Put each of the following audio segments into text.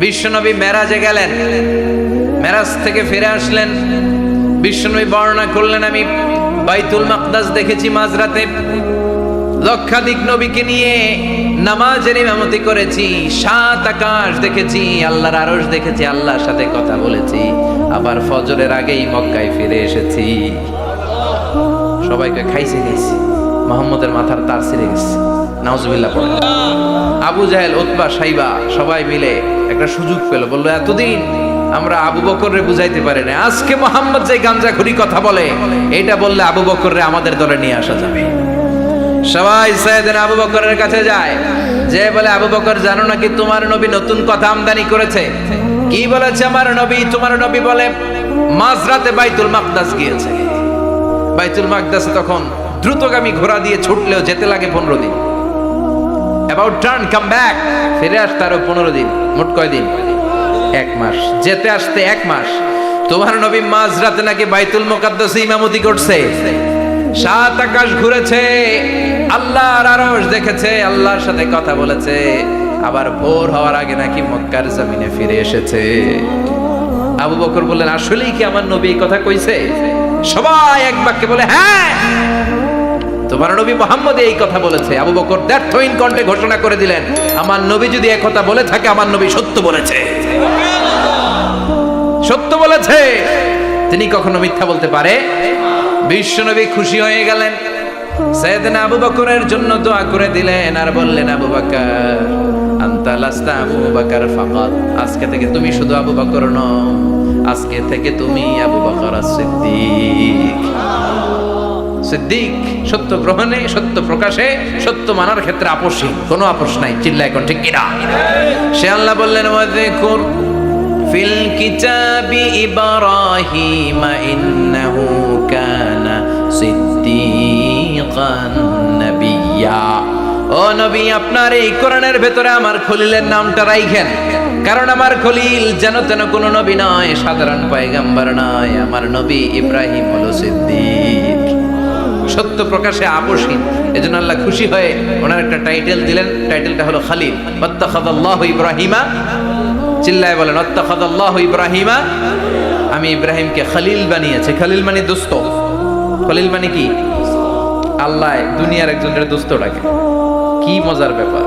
বিশ্বনবী মেরাজে গেলেন, মেরাজ থেকে ফিরে আসলেন। বিশ্বনবী বর্ণনা করলেন, আমি বাইতুল মাকদাস দেখেছি মাঝরাতে, লক্ষাধিক নবীকে নিয়ে নামাজের ইমামতি করেছি, 7 আকাশ দেখেছি, আল্লাহর আরশ দেখেছি, আল্লাহর সাথে কথা বলেছি, আবার ফজরের আগেই মক্কায় ফিরে এসেছি। সবাইকে খাইছে মুহাম্মদের মাথার তার ছিঁড়ে গেছে, নাউজুবিল্লাহ পড়ে। আবু জাহেল, উতবা, সাইবা সবাই মিলে একটা সুযোগ পেল, বললো এতদিন আমরা আবু বকররে বুঝাইতে পারি না, আজকে মুহাম্মদ যে গাঞ্জাখুরি কথা বলে এটা বললে আবু বকররে আমাদের দলে নিয়ে আসা যাবে। সবাই সাইয়েদনা আবু বকরের কাছে যায়, যে বলে আবু বকর জানো নাকি তোমার নবী নতুন কথা আমদানি করেছে? কি বলেছে আমার নবী? তোমার নবী বলে মাঝরাতে বাইতুল মাকদাস গিয়েছে। বাইতুল মাকদাসে তখন দ্রুতগামী ঘোড়া দিয়ে ছুটলেও যেতে লাগে 15 দিন। অ্যাবাউট টার্ন কাম ব্যাক, ফিরে আসতে আরো 15 দিন, মোট কয় দিন? 1 মাস। যেতে আসতে 1 মাস। তোমার নবী মাঝরাতে নাকি বাইতুল মুকাদ্দাসে ইমামতি করছে, 7 আকাশ ঘুরেছে, আল্লাহর আরশ দেখেছে, আল্লাহর সাথে কথা বলেছে, আবার ভোর হওয়ার আগে নাকি মক্কার জমিনে ফিরে এসেছে। আবু বকর বললেন, আসলেই কি আমার নবী এই কথা কইছে? সবাই এক বাক্যে বলে, হ্যাঁ তোমার নবী মুহাম্মদ এই কথা বলেছে। আবু বকর দ্ব্যর্থহীন কণ্ঠে ঘোষণা করে দিলেন, আমার নবী যদি এই কথা বলে থাকে, আমার নবী সত্য বলেছে, সত্য বলেছে, তিনি কখনো মিথ্যা বলতে পারে? বিশ্বনবী খুশি হয়ে গেলেন, সাইয়েদনা আবু বকরের জন্য দোয়া করে দিলেন, আর বললেন, আবু বকর আনতা লাস্তা আবু বকর ফাকাত, আজকে থেকে তুমি শুধু আবু বকর নও, আজকে থেকে তুমি আবু বকর as-সিদ্দিক। সিদ্দিক, সত্য গ্রহণে, সত্য প্রকাশে, সত্য মানার ক্ষেত্রে আপোষহীন, কোনো আপোষ নাই। চিল্লায় কোন ঠিক কিনা? সে আল্লাহ বললেন, ওয়াযকুর ফিল কিতাবি ইব্রাহিম ইন্নাহু কানা সিদ্দিকান নাবিয়্যা। ও নবী, আপনার এই কোরআনের ভেতরে আমার খলিলের নামটা রাখেন, কারণ আমার খলিল যেন তেন কোনো নবী নয়, সাধারণ পয়গম্বর নয়, আমার নবী ইব্রাহিম হলো সিদ্দিক, সত্য প্রকাশে আপোষহীন। এজন্য আল্লাহ খুশি হয়ে ওনার একটা টাইটেল দিলেন, টাইটেলটা হলো খলিল। ওয়াত্তাখাযাল্লাহু ইব্রাহিমা, চিল্লায় বলেন, ওয়াত্তাখাযাল্লাহু ইব্রাহিমা, আমি ইব্রাহিমকে খলিল বানিয়েছি। খলিল মানে দোস্ত। খলিল মানে কি? আল্লাহ দুনিয়ার একজনের দোস্ত ডাকে। কি মজার ব্যাপার,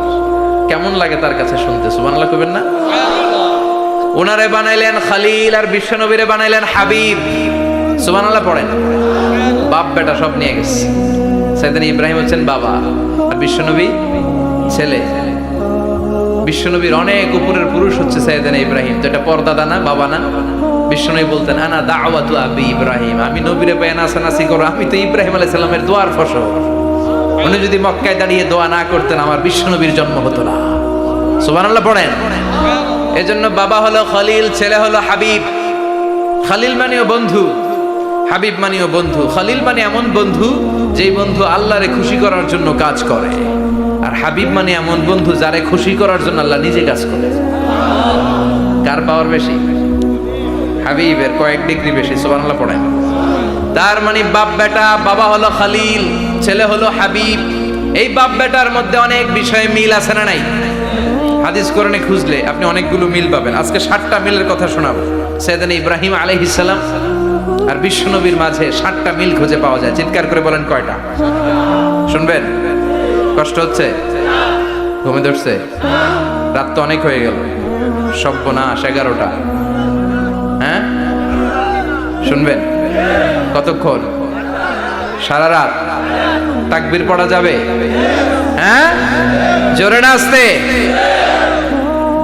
কেমন লাগে তার কাছে শুনতে? সুবহানাল্লাহ কইবেন না? ওনারে বানাইলেন খলিল, আর বিশ্বনবীরে বানাইলেন হাবিব। সুবহানাল্লাহ পড়েন। বাপ বেটা সব নিয়ে গেছে। সাইয়েদনা ইব্রাহিম হচ্ছেন বাবা, আর বিশ্বনবী ছেলে। বিশ্বনবীর অনেক উপরের পুরুষ হচ্ছে সাইয়েদনা ইব্রাহিম। তো এটা পর্দাদা না, বাবা না? বিশ্বনবী বলতেন, আনা দাওয়াতু আবি ইব্রাহিম, আমি নবীরে পায় নাসানাসি করো, আমি তো ইব্রাহিম আলাইহিস সালামের দোয়ার ফসল। উনি যদি মক্কায় দাঁড়িয়ে দোয়া না করতেন, আমার বিশ্বনবীর জন্ম হতো না। সুবহানাল্লাহ পড়েন। এজন্য বাবা হলো খলিল, ছেলে হলো হাবিব। খলিল মানেও বন্ধু, হাবিব মানেও বন্ধু। খলিল মানে এমন বন্ধু যেই বন্ধু আল্লাহরে খুশি করার জন্য কাজ করে, আর হাবিব মানে এমন বন্ধু যারে খুশি করার জন্য আল্লাহ নিজে কাজ করে। কার পাওয়ার বেশি? হাবিবের কয়েক ডিগ্রি বেশি। সুবহানাল্লাহ পড়েন। তার মানে বাপ বেটা, বাবা হলো খলিল, ছেলে হলো হাবিব। এই বাপ বেটার মধ্যে অনেক বিষয়ে মিল আছে না নাই? হাদিস কোরআনে খুঁজলে আপনি অনেকগুলো মিল পাবেন। আজকে 7টা মিলের কথা শোনাবো। সাইয়েদনা ইব্রাহিম আলাইহিস সালাম আর বিশ্বনবীর মাঝে 7টা মিল খুঁজে পাওয়া যায়। চিৎকার করে বলেন কয়টা? শুনবেন? কষ্ট হচ্ছে? ঘুমে ধরছে? রাত তো অনেক হয়ে গেল, সর্বনাশ 11টা। হ্যাঁ শুনবেন? কতক্ষণ? সারা রাত। তাকবীর পড়া যাবে? হ্যাঁ জোরে না আস্তে?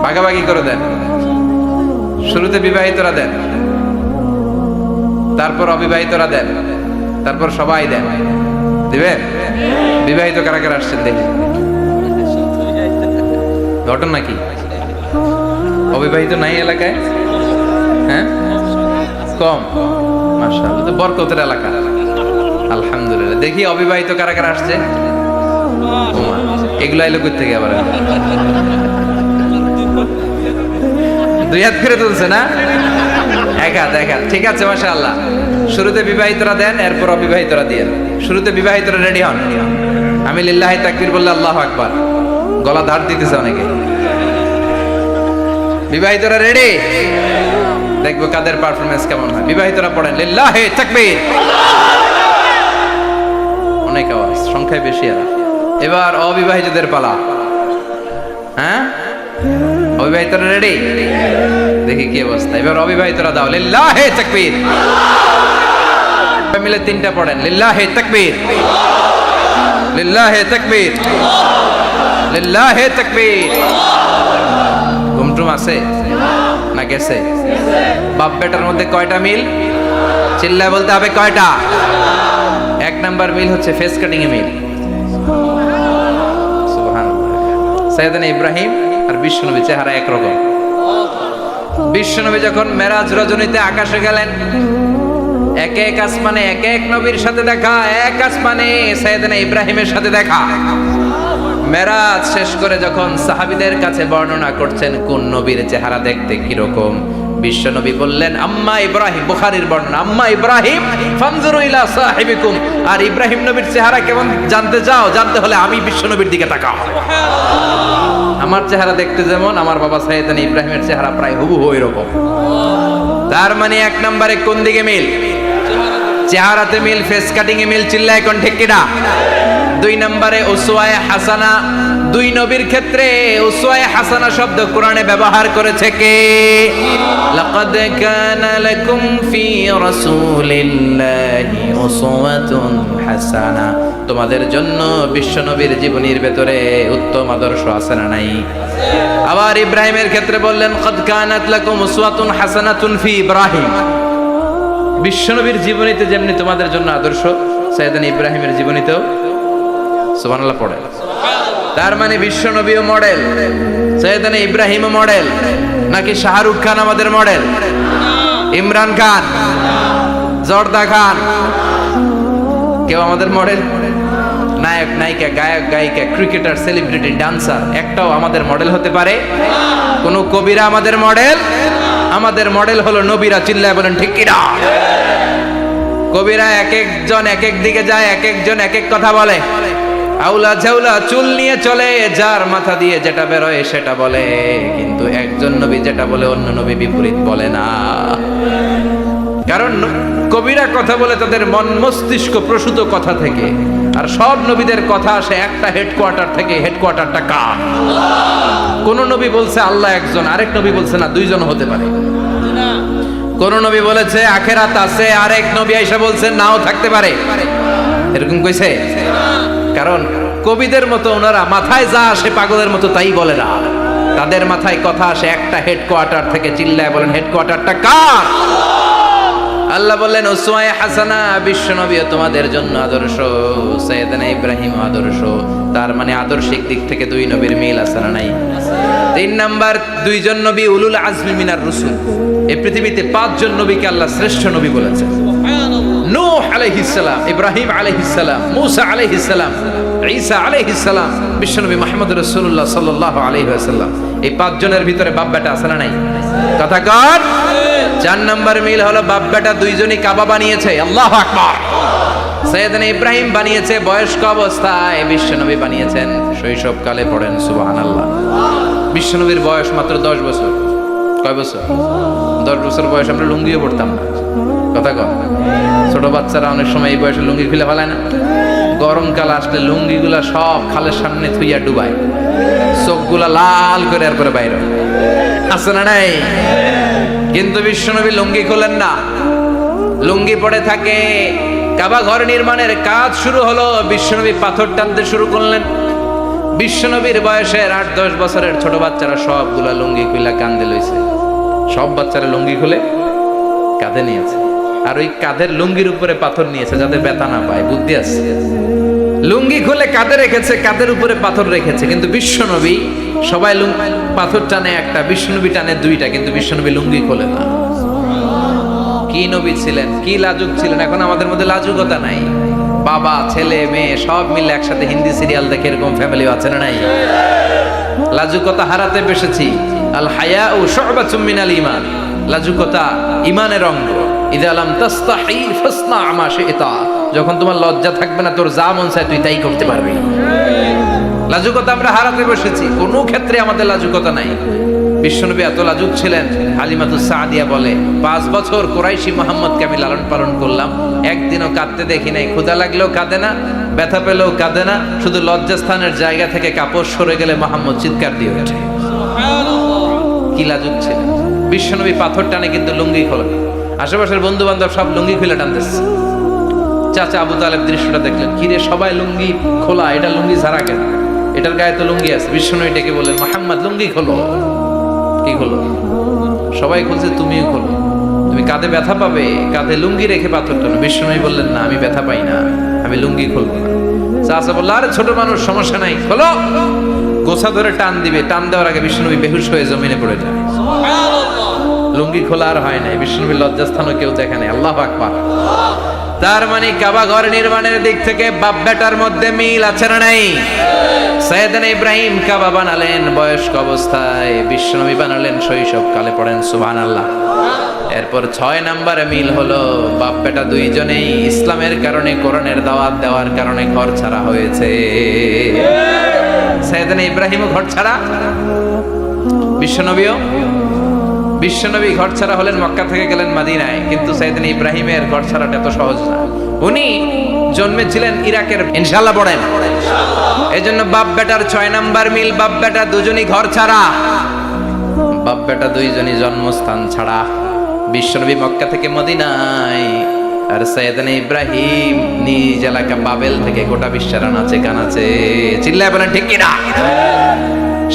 ভাগাভাগি করে দেন। শুরুতে বিবাহিতরা দেন, তারপর অবিবাহিতরা দেন, তারপর সবাই দেন। দিবেন? বিবাহিত কারা কারা আসছেন দেখি। ঘটনা কি? অবিবাহিত নাই এলাকায়? হ্যাঁ কম। মাশাআল্লাহ, তো বরকতের এলাকা। আলহামদুলিল্লাহ। দেখি অবিবাহিত কারা কারা আসছে? এগুলো এলো কই থেকে আবার? 2 হাত ফিরে তুলছে না? 1 হাত 1 হাত। ঠিক আছে, মাশাআল্লাহ। শুরুতে বিবাহিতরা দেন, এরপর অবিবাহিতরা দিয়েন। শুরুতে বিবাহিতরা রেডি হন। আমি লিল্লাহি তাকবীর বললে আল্লাহু আকবার। গলা ধার দিতেছে অনেকে। বিবাহিতরা রেডি? দেখবো কাদের পারফরমেন্স কেমন হয়। বিবাহিতরা পড়েন লিল্লাহি তাকবীর। অনেক আওয়াজ, সংখ্যায় বেশি এরা। এবার অবিবাহিতদের পালা। হ্যাঁ, অবিবাহিতরা রেডি? দেখি কি অবস্থা। এবার অবিবাহিতরা দাও লিল্লাহি তাকবীর। মিলে তিনটা পড়েন লিল্লাহি তাকবীর, লিল্লাহি তাকবীর, লিল্লাহি তাকবীর। ঘুমটুম আছে না গেছে? বাপ বেটার মধ্যে কয়টা মিল? চিল্লায় বলতে হবে কয়টা? এক নাম্বার মিল হচ্ছে ফেস কাটিং এ মিল। সুবহানাল্লাহ। সাইয়েদনা ইব্রাহিম আর বিশ্বনবী চেহারা একরকম। বিশ্বনবী যখন মেরাজ রজনীতে আকাশে গেলেন, এক এক আসমানে এক এক নবীর সাথে দেখা, এক আসমানে সাইয়েদনা ইব্রাহিমের সাথে দেখা। মেরাজ শেষ করে যখন সাহাবীদের কাছে বর্ণনা করছেন কোন নবীর চেহারা দেখতে কিরকম, বিশ্বনবী বললেন আম্মা ইব্রাহিম, বুখারীর বর্ণনা, আম্মা ইব্রাহিম ফানজুরু ইলা সাহিবিকুম। আর ইব্রাহিম নবীর চেহারা কেমন জানতে চাও? জানতে হলে আমি বিশ্বনবীর দিকে তাকাও। আমার চেহারা দেখতে যেমন, আমার বাবা সাইয়েদনা ইব্রাহিমের চেহারা প্রায় হুবহু এরকম। তার মানে এক নম্বরে কোন দিকে মিল? চেহারাতে মিল, ফেস কাটিং এ মিল। চিল্লায় কোন ঠিক কিনা? দুই নম্বরে উসওয়ায়ে হাসানা। দুই নবীর ক্ষেত্রে উসওয়ায়ে হাসানা শব্দ কোরআনে ব্যবহার করেছে কে? লাকাদ কানা লাকুম ফি রাসূলিল্লাহি উসওয়াতুন হাসানা। তোমাদের জন্য বিশ্বনবীর জীবনীর ভেতরে উত্তম আদর্শ আছে না নাই? আবার ইব্রাহিমের ক্ষেত্রে বললেন কাদ কানাত লাকুম উসওয়াতুন হাসানাতুন ফি ইব্রাহিম। বিশ্বনবীর জীবনীতে যেমনি তোমাদের জন্য আদর্শ, সাইয়েদনা ইব্রাহিমের জীবনীতেও। সুবহানাল্লাহ পড়ে। তার মানে বিশ্বনবীও মডেল, সাইয়েদনা ইব্রাহিমও মডেল। নাকি শাহরুখ খান আমাদের মডেল? ইমরান খান, জর্দা খান, কেউ আমাদের মডেল? নায়ক নায়িকা, গায়ক গায়িকা, ক্রিকেটার, সেলিব্রিটি, ডান্সার একটাও আমাদের মডেল হতে পারে? কোন কবিরা আমাদের মডেল? আমাদের মডেল হলো নবীরা। চিল্লায় বলেন ঠিক কিনা? কবিরা এক একজন এক এক দিকে যায়, এক একজন এক এক কথা বলে। আউলা ঝাউলা চুল নিয়ে চলে, যার মাথা দিয়ে যেটা বেরোয় সেটা বলে। কিন্তু একজন নবী যেটা বলে অন্য নবী বিপরীত বলে না। কারণ কবিরা কথা বলে তাদের মন মস্তিষ্ক প্রসূত কথা থেকে, আর সব নবীদের কথা আসে একটা হেডকোয়ার্টার থেকে। হেডকোয়ার্টারটা কার? কোন নবী বলছে আল্লাহ একজন, আরেক নবী বলছে না দুইজন হতে পারে। কোন নবী বলেছে আখেরাত আছে, আরেক নবী আইসা বলছে নাও থাকতে পারে। এরকম কইছে? কারণ কবিদের মতো ওনারা মাথায় যা আসে পাগলের মতো তাই বলে না। তাদের মাথায় কথা আসে একটা হেডকোয়ার্টার থেকে। চিল্লায় বলেন হেডকোয়ার্টারটা কার? আল্লাহ বললেন উসওয়ায়ে হাসানা। বিশ্বনবীও তোমাদের জন্য আদর্শ, সাইয়েদনা ইব্রাহিম আদর্শ। তার মানে আদর্শিক দিক থেকে দুই নবীর মিল আছে না নাই? তিন নাম্বার, দুইজন নবী উলুল আজমি মিনার রাসূল। এই পৃথিবীতে পাঁচজন নবীকে আল্লাহ শ্রেষ্ঠ নবী বলেছেন। নূহ আলাইহিস সালাম, ইব্রাহিম আলাইহিস সালাম, মূসা আলাইহিস সালাম, ঈসা আলাইহিস সালাম, বিশ্বনবী মুহাম্মদ রাসূলুল্লাহ সাল্লাল্লাহু আলাইহি ওয়াসাল্লাম। এই পাঁচজনের ভিতরে বাপ বেটা আছে না নাই? কথা কর। চার নাম্বার মিল হলো বাপ বেটা দুইজনই কাবা বানিয়েছে। আল্লাহু আকবার। সাইয়েদনা ইব্রাহিম বানিয়েছে বয়স্ক অবস্থায়, বিশ্বনবী বানিয়েছেন শৈশবকালে। পড়েন সুবহানাল্লাহ। বিশ্বনবীর বয়স মাত্র 10 বছর। কয় বছর? 10 বছর বয়স আমরা লুঙ্গিও পড়তাম না। কথা কর। ছোট বাচ্চারা অনেক সময় এই বয়সে লুঙ্গি খুলে ফেলায় না? গরমকাল আসলে লুঙ্গিগুলা সব খালের সামনে থুইয়া ডুবায়, চোখগুলা লাল করে আর করে বাইরে আছে না নাই? কিন্তু বিশ্বনবী লুঙ্গি খোলেন না, লুঙ্গি পড়ে থাকে। কাবা ঘর নির্মাণের কাজ শুরু হলো, বিশ্বনবী পাথর টানতে শুরু করলেন। বিশ্বনবীর বয়সের 8-10 বছরের ছোট বাচ্চারা সবগুলা লুঙ্গি খুলে কাঁধে লইছে। সব বাচ্চারা লুঙ্গি খুলে কাঁধে নিয়েছে, আর ওই কাঁধের লুঙ্গির উপরে পাথর নিয়েছে যাতে ব্যথা না পায়। বুদ্ধি আছে। লুঙ্গি খুলে কাঁধে রেখেছে, কাঁধের উপরে পাথর রেখেছে। কিন্তু বিশ্বনবী, সবাই পাথর টানে একটা, বিশ্বনবী টানে দুইটা, কিন্তু বিশ্বনবী লুঙ্গি খোলে না। কি নবী ছিলেন, কি লাজুক ছিলেন। এখন আমাদের মধ্যে লাজুকতা নাই। বাবা ছেলে মেয়ে সব মিলে একসাথে হিন্দি সিরিয়াল দেখে, এরকম ফ্যামিলি আছে না নাই? লাজুকতা হারাতে বসেছি। আল হায়াউ শু'বাতুম মিনাল ঈমান। লাজুকতা ঈমানের অঙ্গ। ইযা লাম তাস্তাহি ফাসনা মা শি'তা। যখন তোমার লজ্জা থাকবে না, তোর যা মন চায় তুই তাই করতে পারবি। লাজুকতা আমরা হারাতে বসেছি। কোনো ক্ষেত্রে আমাদের লাজুকতা নাই। বিশ্বনবী এত লাজুক ছিলেন, হালিমাতুস সাদিয়া বলে 5 বছর কুরাইশি মুহাম্মদকে আমি লালন পালন করলাম, একদিনও কাঁদতে দেখি নাই। ক্ষুধা লাগলেও কাঁদে না, ব্যথা পেলেও কাঁদে না, শুধু লজ্জাস্থানের জায়গা থেকে কাপড় সরে গেলে মুহাম্মদ চিৎকার দিয়ে ওঠে। কি লাজুক ছিলেন বিশ্বনবী। পাথর টানে কিন্তু লুঙ্গি খোলে। আশেপাশের বন্ধু বান্ধব সব লুঙ্গি খুলে টানতেছে। চাচা আবু তালেব দৃশ্যটা দেখলেন, কিরে সবাই লুঙ্গি খোলা, এটা লুঙ্গি ছাড়া কেন? এটার গায়ে তো লুঙ্গি আছে। বিশ্বনবী ডেকে বললেন, মুহাম্মদ লুঙ্গি খোলো। কি খোলো? সবাই খুলছে, তুমিও খোলো। তুমি কাঁধে ব্যথা পাবে, কাঁধে লুঙ্গি রেখে পাথর টানো। বিশ্বনবী বললেন, না আমি ব্যথা পাই না, আমি লুঙ্গি খুলবো না। চাচা বলল, আরে ছোট মানুষ, সমস্যা নাই, খোলো। গোছা ধরে টান দিবে, টান দেওয়ার আগে বিশ্বনবী বেহুশ হয়ে জমিনে পড়ে যায়। লুঙ্গি খোলা আর হয় নাই। বিশ্বনবীর লজ্জাস্থানও কেউ দেখে নাই। আল্লাহু আকবার। তার মানে কাবা ঘর নির্মাণের দিক থেকে বাপ বেটার মধ্যে মিল আছে না নাই? সাইয়েদনা ইব্রাহিম কাবা বানালেন বয়স্ক অবস্থায়, বিশ্বনবী বানালেন শৈশবকালে। পড়েন সুবহানাল্লাহ। এরপর 6 নম্বরে মিল হলো, বাপ বেটা দুইজনেই ইসলামের কারণে, কোরআনের দাওয়াত দেওয়ার কারণে ঘর ছাড়া হয়েছে। সাইয়েদনা ইব্রাহিমও ঘর ছাড়া, বিশ্বনবী ঘর ছাড়া হলেন, মক্কা থেকে গেলেন মদিনায়। কিন্তু সাইয়েদনা ইব্রাহিমের ঘর ছাড়াটা এত সহজ না। উনি জন্মেছিলেন ইরাকের। ইনশাআল্লাহ পড়েন। এজন্য বাপ বেটার 6 নাম্বার মিল, বাপ বেটা দুজনই ঘর ছাড়া, বাপ বেটা দুইজনই জন্মস্থান ছাড়া। বিশ্বনবী মক্কা থেকে মদিনায়, আর সাইয়েদনা ইব্রাহিম নিজ এলাকা বাবেল থেকে গোটা বিশ্বের আনাচে কানাচে। চিল্লায় বলেন ঠিক কিনা?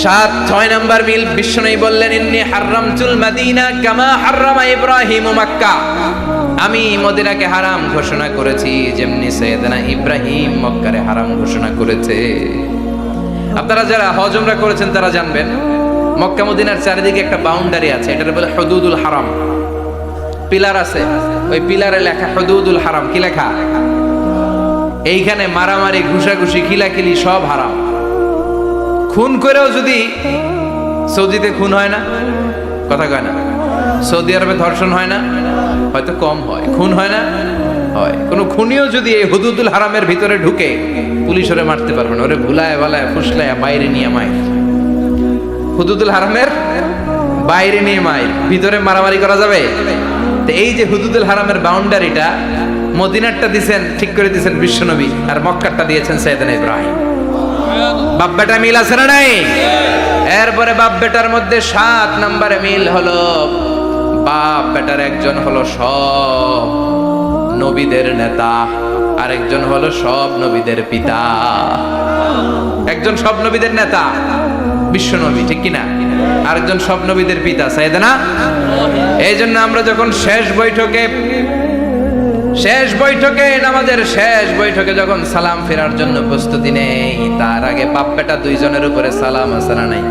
6 নাম্বার মিল, বিশ্বনবী বললেন, ইন্নী হারামতুল মদিনা কামা হারামা ইব্রাহিম মক্কা। আমি মদিনাকে হারাম ঘোষণা করেছি যেমনি সাইয়েদনা ইব্রাহিম মক্কারে হারাম ঘোষণা করেছে। আপনারা যারা হজ উমরা করেছেন তারা জানবেন, মক্কা মদিনার চারিদিকে একটা বাউন্ডারি আছে, এটার বলে হুদুদুল হারাম। পিলার আছে, ওই পিলারে লেখা হুদুদুল হারাম। কি লেখা? এইখানে মারামারি, ঘুষাঘুষি, খিলাখিলি সব হারাম। খুন করেও যদি, সৌদিতে খুন হয় না, কথা কয় না? সৌদি আরবে ধর্ষণ হয় না, হয়তো কম হয়, খুন হয় না, হয়। কোন খুনিও যদি এই হুদুদুল হারামের ভিতরে ঢুকে, পুলিশ ওরে মারতে পারবে না। ওরে ভুলায় ভালায় ফুসলায় বাইরে নিয়ে মায়ের। হুদুদুল হারামের বাইরে নিয়ে মায়ের, ভিতরে মারামারি করা যাবে? তো এই যে হুদুদুল হারামের বাউন্ডারিটা, মদিনারটা দিয়েছেন, ঠিক করে দিয়েছেন বিশ্বনবী, আর মক্কারটা দিয়েছেন সাইয়েদনা ইব্রাহিম। বাপ বেটা মিল আছে না নাই? এরপরে বাপ বেটার মধ্যে 7 নম্বরে মিল হলো, বাপ বেটার একজন হলো সব নবীদের নেতা, আরেকজন হলো সব নবীদের পিতা। একজন সব নবীদের নেতা বিশ্বনবী, ঠিক কিনা? আরেকজন সব নবীদের পিতা সাইয়েদনা। এই জন্য আমরা যখন শেষ বৈঠকে নামাজের শেষ বৈঠকে যখন সালাম ফেরার জন্য প্রস্তুতি নেই, তার আগে বাপ বেটা দুইজনের উপরে সালাম আছে না নাই?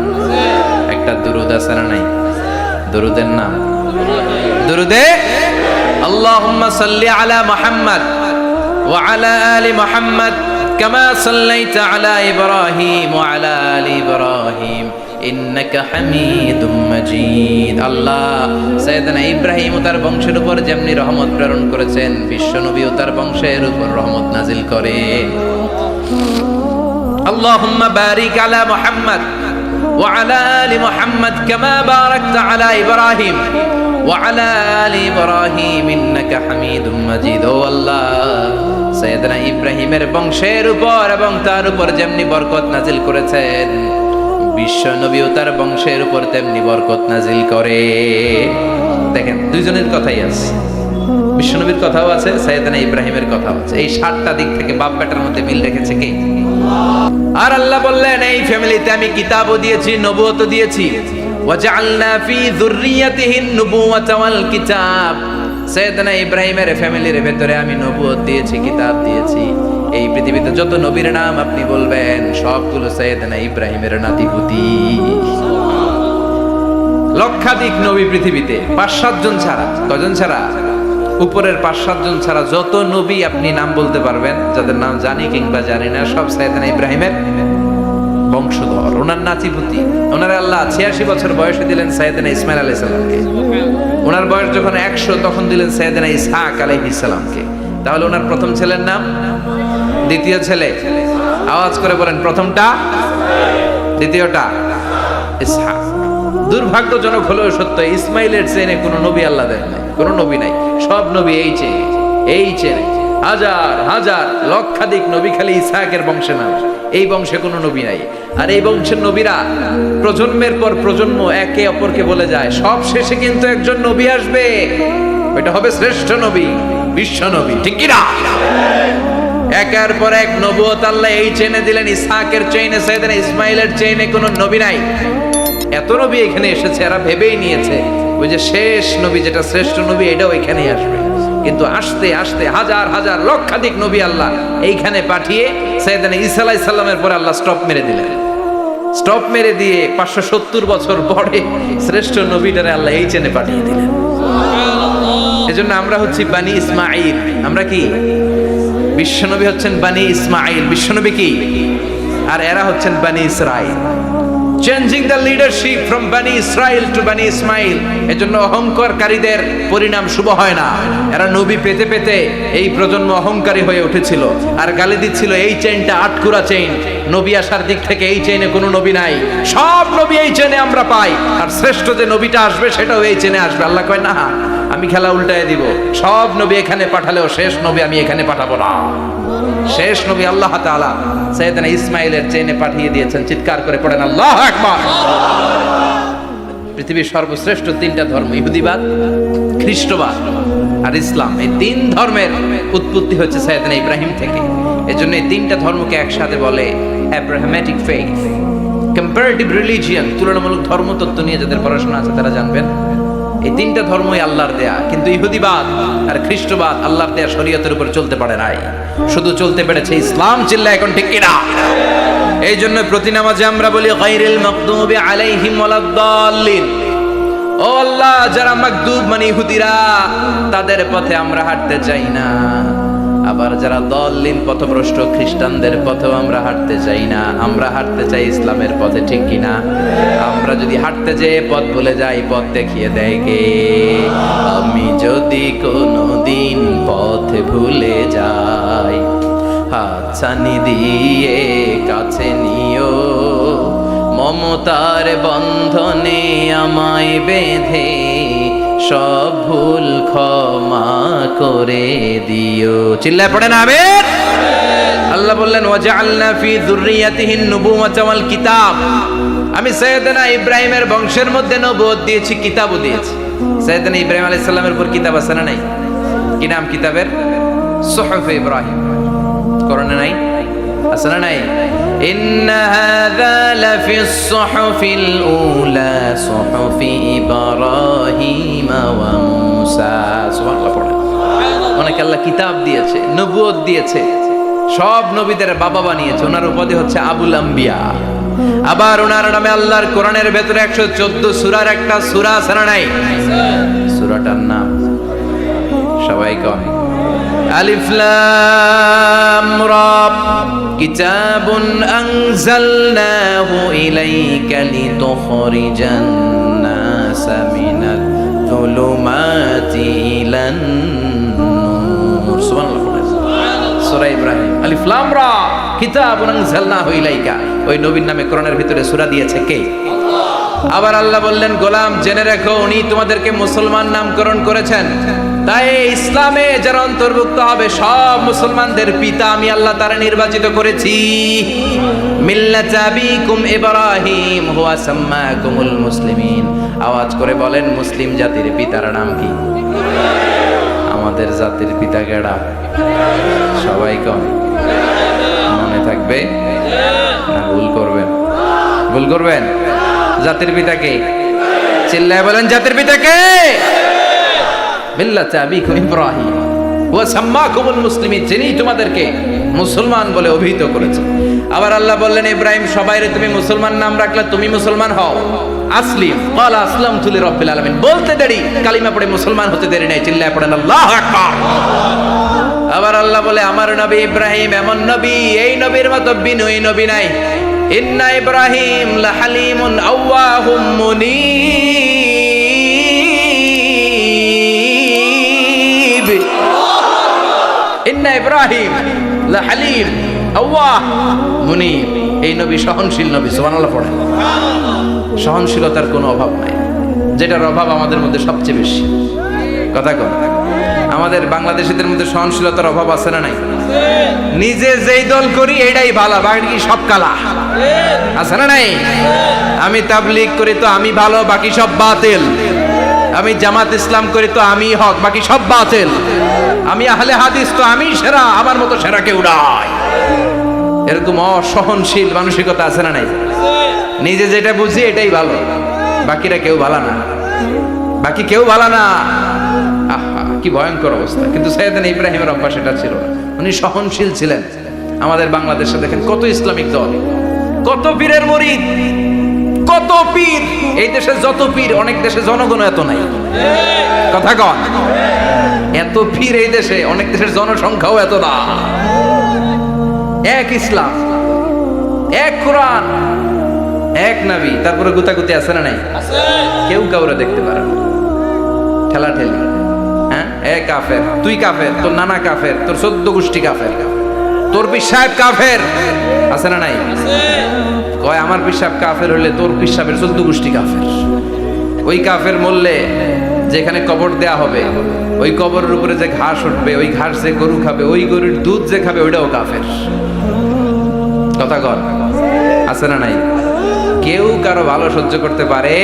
একটা দুরুদ আছে না নাই? দুরুদের নাম দুরুদে আল্লাহুম্মা সাল্লি আলা মুহাম্মদ ওয়া আলা আলি মুহাম্মদ কামা সাল্লাইতা আলা ইব্রাহিম ওয়া আলা আলি ইব্রাহিম ইন্নাকা হামিদুম মাজিদ। আল্লাহ সাইয়েদনা ইব্রাহিম ও তার বংশের উপর যেমনি রহমত প্রেরণ করেছেন, বিশ্বনবী ও তার বংশের উপর রহমত নাজিল করে। আল্লাহুম্মা বারিক আলা মুহাম্মদ ওয়া আলা আলি মুহাম্মদ কামা বারাকতা আলা ইব্রাহিম ওয়া আলা আলি ইব্রাহিম ইন্নাকা হামিদুম মাজিদ। ও আল্লাহ, সাইয়েদনা ইব্রাহিমের বংশের উপর এবং তার উপর যেমনি বরকত নাজিল করেছেন, বিশ্ব নবী ও তার বংশের উপর তেমনি বরকত নাজিল করে। দেখেন, দুইজনের কথাই আছে, বিশ্বনবীর কথাও আছে, সাইয়েদনা ইব্রাহিমের কথাও আছে। এই 7টা দিক থেকে বাপ বেটার মধ্যে মিল রেখেছে কে? আর আল্লাহ বললেন, এই ফ্যামিলিতে আমি কিতাবও দিয়েছি, নবুয়তও দিয়েছি। ওয়াজআলনা ফি যুররিয়াতিহিন নুবুওয়াতা ওয়াল কিতাব। সাইয়েদনা ইব্রাহিমের ফ্যামিলির ভেতরে আমি নবুয়ত দিয়েছি, কিতাব দিয়েছি। এই পৃথিবীতে যত নবীর নাম আপনি বলবেন, সবগুলো সাইয়েদনা ইব্রাহিমের নাতিপুতি। লক্ষাধিক নবী পৃথিবীতে, 5-7 জন ছাড়া। কজন ছাড়া? উপরের 5-7 জন ছাড়া যত নবী আপনি নাম বলতে পারবেন, যাদের নাম জানি কিংবা জানি না, সব সাইয়েদনা ইব্রাহিমের বংশধর, ওনার নাতিপুতি। ওনার আল্লাহ 86 বছর বয়সে দিলেন সাইয়েদনা ইসমাইল আলাইহিস সালামকে। ওনার বয়স যখন 100 তখন দিলেন সাইয়েদনা ইসহাক আলাইহিস সালামকে। তাহলে ওনার প্রথম ছেলের নাম, দ্বিতীয় ছেলে, আওয়াজ করে বলেন, প্রথমটা, দ্বিতীয়টা ইসহাক। দুর্ভাগ্যজনক হলেও সত্য, ইসমাইলের চেনে কোনো নবী আল্লাহ দেন নাই, কোনো নবী নাই। সব নবী এই চেনে হাজার হাজার লক্ষাধিক নবী খালি ইসহাকের বংশে না, এই বংশে কোনো নবী নাই। আর এই বংশের নবীরা প্রজন্মের পর প্রজন্ম একে অপরকে বলে যায়, সব শেষে কিন্তু একজন নবী আসবে, ওইটা হবে শ্রেষ্ঠ নবী, বিশ্ব নবী, ঠিক কি না? একের পর এক নবুয়ত আল্লাহ এই চেনে দিলেন। ইসহাকের চেইনে, সাইয়েদনা ইসমাইলের চেইনে কোনো নবী নাই। এত নবী এখানে এসেছে, এরা ভেবেই নিয়েছে ওই যে শেষ নবী যেটা শ্রেষ্ঠ নবী এটাও এখানেই আসবে। কিন্তু আস্তে আস্তে হাজার হাজার লক্ষাধিক নবী আল্লাহ এইখানে পাঠিয়ে সাইয়েদনা ঈসা আলাইহিস সালামের পরে আল্লাহ স্টপ মেরে দিলেন। স্টপ মেরে দিয়ে 570 বছর পরে শ্রেষ্ঠ নবীটারে আল্লাহ এই চেনে পাঠিয়ে দিলেন। এজন্য আমরা হচ্ছি বানি ইসমাঈল। আমরা কি? বিশ্বনবী হচ্ছেন বানি ইসমাঈল, বিশ্বনবী কি? আর এরা হচ্ছেন বানি Israil. Changing the leadership from বানি ইসরাইল টু বানি ইসমাইল। এজন্য অহংকারকারীদের পরিণাম শুভ হয় না। এরা নবী পেতে পেতে এই প্রজন্ম অহংকারী হয়ে উঠেছিল আর গালি দিচ্ছিল এই চেইনটা আটকুরা চেইন, নবী আসার দিক থেকে এই চেইনে কোনো নবী নাই, সব নবী এই চেইনে আমরা পাই, আর শ্রেষ্ঠ যে নবীটা আসবে সেটাও এই চেইনে আসবে। আল্লাহ কয় না, আমি খেলা উল্টায় দিব, সব নবী এখানে পাঠালেও শেষ নবী আমি এখানে পাঠাবো না। শেষ নবী আল্লাহ তাআলা সাইয়েদনা ইসমাইলের চেইনে পাঠিয়ে দিয়েছেন। চিৎকার করে পড়েন আল্লাহু আকবার। পৃথিবীর সর্বশ্রেষ্ঠ তিনটা ধর্ম, ইহুদিবাদ, খ্রিস্টবাদ আর ইসলাম, এই তিন ধর্মের উৎপত্তি হচ্ছে সাইয়েদনা ইব্রাহিম থেকে। এজন্য এই তিনটা ধর্মকে একসাথে বলে অ্যাব্রাহামেটিক ফেইথ। কম্পারেটিভ রিলিজিয়ন, তুলনামূলক ধর্মতত্ত্ব নিয়ে যাদের পড়াশোনা আছে তারা জানবেন এই তিনটা ধর্মই আল্লাহর দেয়া। কিন্তু ইহুদিবাদ আর খ্রিস্টবাদ আল্লাহর দেয়া শরীয়তের উপর চলতে পারে নাই, শুধু চলতে পেরেছে ইসলাম। চিল্লা এখন ঠিক কিনা? এই জন্য প্রতি নামাজে আমরা বলি গায়রিল মাগদুবি আলাইহিম ওয়ালাদ-দাল্লিন। ও আল্লাহ, যারা মাগদুব মানে ইহুদিরা, তাদের পথে আমরা হাঁটতে চাই না। আবার যারা দল্লিন পথভ্রষ্ট খ্রিস্টানদের পথেও আমরা হাঁটতে চাই না। আমরা হাঁটতে চাই ইসলামের পথে, ঠিক কিনা? আমরা যদি হাঁটতে যেয়ে পথ ভুলে যাই, পথ দেখিয়ে দেয় কে? আমি যদি কোনোদিন পথ ভুলে যাই, হাতছানি দিয়ে কাছে নিও, মমতার বন্ধনে আমায় বেঁধে সব ভুল ক্ষমা করে দিও। চিল্লায় পড়েন আমিন। আল্লাহ বললেন ওয়াজআলনা ফি যুররিয়াতিহিন নুবুওয়াতা ওয়াল কিতাব। আমি সাইয়েদনা ইব্রাহিমের বংশের মধ্যে নবুয়ত দিয়েছি, কিতাবও দিয়েছি। সাইয়েদনা ইব্রাহিম আলাইহিস সালামের উপর কিতাব আছে না নাই? কি নাম কিতাবের? সুহুফ ইব্রাহিম। কোরআনে নাই? আছে না নাই? ইন্না হাযা লাফিস সুহুফিল উলা সুহুফি ইব্রাহিম ওয়া মূসা। সুবহানাল্লাহ পড়েন। অনেক আল্লাহ কিতাব দিয়েছে, নবুয়ত দিয়েছে, সব নবীদের বাবা বানিয়েছে। ওনার উপাধি হচ্ছে আবুল আম্বিয়া। আবার ওনার নামে আল্লাহর কোরআনের ভেতরে 114 সূরার একটা সূরা আছে না নাই? সূরাটার নাম সবাই কয় আলিফ লাম রা। কিতাবুন আনজালনাহু ইলাইকা লিতুখরিজান নাসা মিনাল যুলুমাতি ইলান নূর। সুবহানাল্লাহ। সূরা ইব্রাহিম আলিফ লাম রা কিতাবুন আনজালনাহু ইলাইকা। ওই নবীর নামে কোরআনের ভিতরে সূরা দিয়েছে কে? আবার আল্লাহ বললেন, গোলাম জেনে রাখো উনি তোমাদেরকে মুসলমান নামকরণ করেছেন। তাই ইসলামে যারা অন্তর্ভুক্ত হবে সব মুসলমানদের পিতা আমি আল্লাহ তারা নির্বাচিত করেছি। মিল্লাত আবিকুম ইব্রাহিম হুয়া সাম্মাকুমুল মুসলিমিন। আওয়াজ করে বলেন, মুসলিম জাতির পিতার নাম কি? আমাদের জাতির পিতা কেডা? সবাই কম মনে থাকবে না ভুল করবেন? ভুল করবেন? জাতির পিতা কে? চিল্লায় বলেন, জাতির পিতা কে? মিল্লাত আবিকুম ইব্রাহিম ওয়া সাম্মাকুমুল মুসলিমিন, যিনি তোমাদেরকে মুসলমান বলে অভিহিত করেছেন। আবার আল্লাহ বললেন, ইব্রাহিম সবাইরে তুমি মুসলমান নাম রাখলে তুমি মুসলমান হও। আসলিম ক্বালা আসলামতু লিরাব্বিল আলামিন। বলতে দেরি, কালিমা পড়ে মুসলমান হতে দেরি নাই। চিল্লায় পড়েন আল্লাহু আকবার। আবার আল্লাহ বলে, আমার নবী ইব্রাহিম এমন নবী, এই নবীর মতো বিনয়ী নবী নাই। ইন্না ইব্রাহিম লাহালিমুন আওয়াহুম মুনীব। ইন্না ইব্রাহিম লাহালিম আওয়াহ মুনীব। এই নবী সহনশীল নবী। সুবহানাল্লাহ পড়েন। সহনশীলতার কোনো অভাব নাই, যেটার অভাব আমাদের মধ্যে সবচেয়ে বেশি। কথা কন, আমাদের বাংলাদেশিদের মধ্যে সহনশীলতার অভাব আছে না নাই? নিজে যেই দল করি এটাই ভালো, বাকি সব কালা, আছে না নাই? আমি তাবলীগ করি তো আমি ভালো, বাকি সব বাতিল। আমি জামাত ইসলাম করি তো আমি হক, বাকি সব বাতিল। আমি আহলে হাদিস তো আমি সেরা, আমার মতো সেরা কেউ নাই। এরকম অসহনশীল মানসিকতা আছে না নাই? নিজে যেটা বুঝি এটাই ভালো, বাকিরা কেউ ভালো না, বাকি কেউ ভালো না। আহা, কি ভয়ঙ্কর অবস্থা। কিন্তু সাইয়েদনা ইব্রাহিমের অভ্যাস এটা ছিল না, উনি সহনশীল ছিলেন। আমাদের বাংলাদেশে দেখেন কত ইসলামিক দল, কত পীরের মুরিদ, কত পীর। এই দেশে যত পীর, অনেক দেশে জনগণ এত নাই। কথা কন, এত পীর এই দেশে, অনেক দেশের জনসংখ্যাও এত না। এক ইসলাম, এক কোরআন, এক নবী, তারপরে গুতাগুতি আছে না নাই? কেউ কাউরে দেখতে পারে না, ঠেলা ঠেলি। হ্যাঁ, এ কাফের, তুই কাফের, তোর নানা কাফের, তোর 14 গোষ্ঠী কাফের, তোর পীর সাহেব কাফের, আছে না নাই? কয় আমার পীর সাহেব কাফের হলে তোর পীর সাহেবের 14 গোষ্ঠী কাফের। ওই কাফের মরলে যেখানে কবর দেয়া হবে, ওই কবরের উপরে যে ঘাস উঠবে, ওই ঘাস যে গরু খাবে, ওই গরুর দুধ যে খাবে, ওইটাও কাফের। কথা কর, আছে না নাই? কেউ কারো ভালো সহ্য করতে পারে।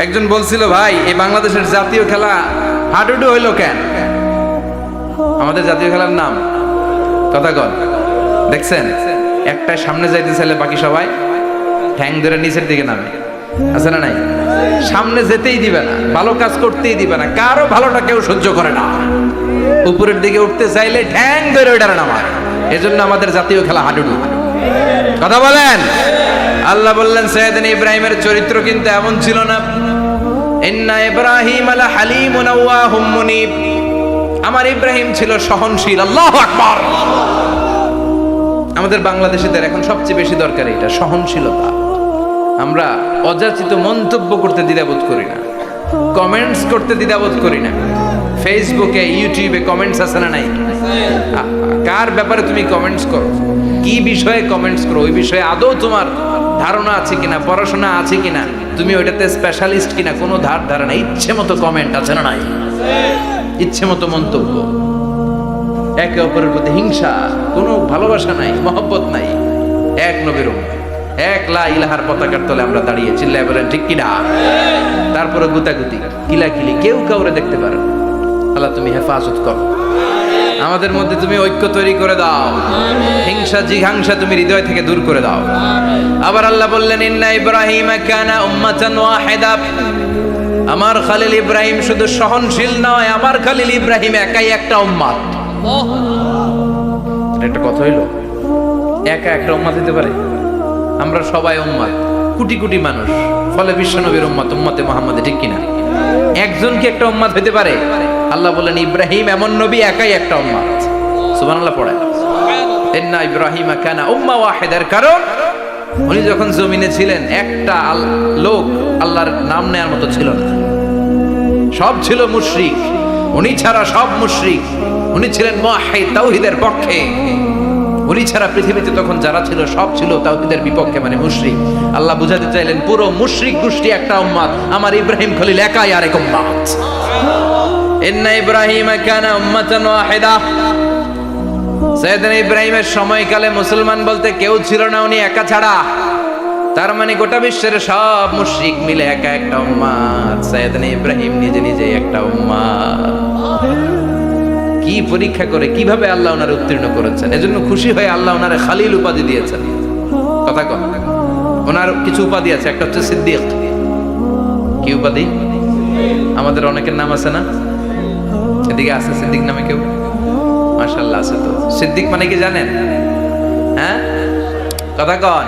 একজন বলছিল, ভাই এই বাংলাদেশের জাতীয় খেলা হাডুডু হইলো কেন? আমাদের জাতীয় খেলার নাম, কথা কর, দেখছেন একটা সামনে যাইতে চাইলে বাকি সবাই ঠ্যাং ধরে নিচের দিকে নামে, আছে না নাই? সামনে যেতেই দিবে না, ভালো কাজ করতেই দিবে না, কারো ভালোটা কেউ সহ্য করে না। উপরের দিকে উঠতে চাইলে ঠ্যাং ধরে ওইটারে নামায়। এজন্য আমাদের জাতীয় খেলা হাডুডু। কথা বলেন। আল্লাহ বললেন সাইয়েদনা ইব্রাহিমের চরিত্র কিন্তু এমন ছিল না। ইন্না ইব্রাহিম আলা হালিমুন আওয়াহুম মুনিব, আমার ইব্রাহিম ছিল সহনশীল। আল্লাহু আকবার। আমাদের বাংলাদেশিদের এখন সবচেয়ে বেশি দরকার এটা, সহনশীলতা। আমরা অযাচিত মন্তব্য করতে দ্বিধাবোধ করি না, কমেন্টস করতে দ্বিধাবোধ করি না। ফেসবুকে, ইউটিউবে কমেন্টস আছে না নাই? কার ব্যাপারে তুমি কমেন্টস করো, কি বিষয়ে কমেন্টস করো, ওই বিষয়ে আদৌ তোমার ধারণা আছে কিনা, পড়াশোনা আছে কিনা, তুমি ওইটাতে স্পেশালিস্ট কিনা, কোনো ধারণা। ইচ্ছে মতো কমেন্ট আছে না নাই? ইচ্ছে মতো মন্তব্য, একে অপরের প্রতি হিংসা, কোনো ভালোবাসা নাই, মহব্বত নাই। এক নবীর উম্মত, এক লা ইলাহার পতাকার তলে আমরা দাঁড়িয়ে, চিল্লায় বলেন ঠিক কিনা? তারপরে গুতাগুতি, কিলাকিলি, কেউ কাউরে দেখতে পারে না। আল্লাহ তুমি হেফাজত করো, আমাদের মধ্যে তুমি ঐক্য তৈরি করে দাও, হিংসা জিঘাংসা তুমি হৃদয় থেকে দূর করে দাও। আবার আল্লাহ বললেন ইন্না ইব্রাহিম কানা উম্মাতান ওয়াহিদা, আমার খলিল ইব্রাহিম শুধু সহনশীল নয়, আমার খলিল ইব্রাহিম একাই একটা উম্মত। একটা কথা হইল, একা একটা উম্মত হতে পারে? আমরা সবাই উম্মত, কোটি কোটি মানুষ, ফলে বিশ্ব নবীর উম্মত, উম্মতে মুহাম্মদে, ঠিক কিনা? একজন কি একটা উম্মত হতে পারে? আল্লাহ বলেন ইব্রাহিম এমন নবী, একাই একটা উম্মত। সুবহানাল্লাহ পড়ে। ইন্না ইব্রাহিম কানা উম্মাহ ওয়াহিদার কারণ উনি যখন জমিনে ছিলেন একটা লোক আল্লাহর নাম নেয়ার মতো ছিল না, সব ছিল মুশরিক। উনি ছাড়া সব মুশরিক। উনি ছিলেন মুওয়াহহিদ, তাওহীদের পক্ষে। উনি ছাড়া পৃথিবীতে তখন যারা ছিল সব ছিল তাওহীদের বিপক্ষে, মানে মুশরিক। আল্লাহ বুঝাতে চাইলেন পুরো মুশরিক গোষ্ঠী একটা উম্মত, আমার ইব্রাহিম খলিল একাই আরেক উম্মত। ইন্না ইব্রাহিম কানা উম্মাতান ওয়াহিদা। সাইয়েদনা ইব্রাহিমের সময়কালে মুসলমান বলতে কেউ ছিল না, উনি একা ছাড়া। তার মানে গোটা বিশ্বের সব মুশরিক মিলে একা একটা উম্মত, সাইয়েদনা ইব্রাহিম নিজে নিজে একটা উম্মত। কি পরীক্ষা করে, কিভাবে আল্লাহ ওনারে উত্তীর্ণ করেছেন। এজন্য খুশি হয়ে আল্লাহ ওনারে খালিল উপাধি দিয়েছেন। কথা কন, ওনার কিছু উপাধি আছে, একটা হচ্ছে সিদ্দিক। কি উপাধি? আমাদের অনেকের নাম আছে না? এদিকে আছে সিদ্দিক নামে কেউ? মাশাআল্লাহ আছে তো। সিদ্দিক মানে কি জানেন? হ্যাঁ, কথা কন।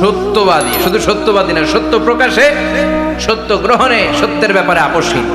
সত্যবাদী। শুধু সত্যবাদী না, সত্য প্রকাশে, সত্য গ্রহণে, সত্যের ব্যাপারে আপোষহীন।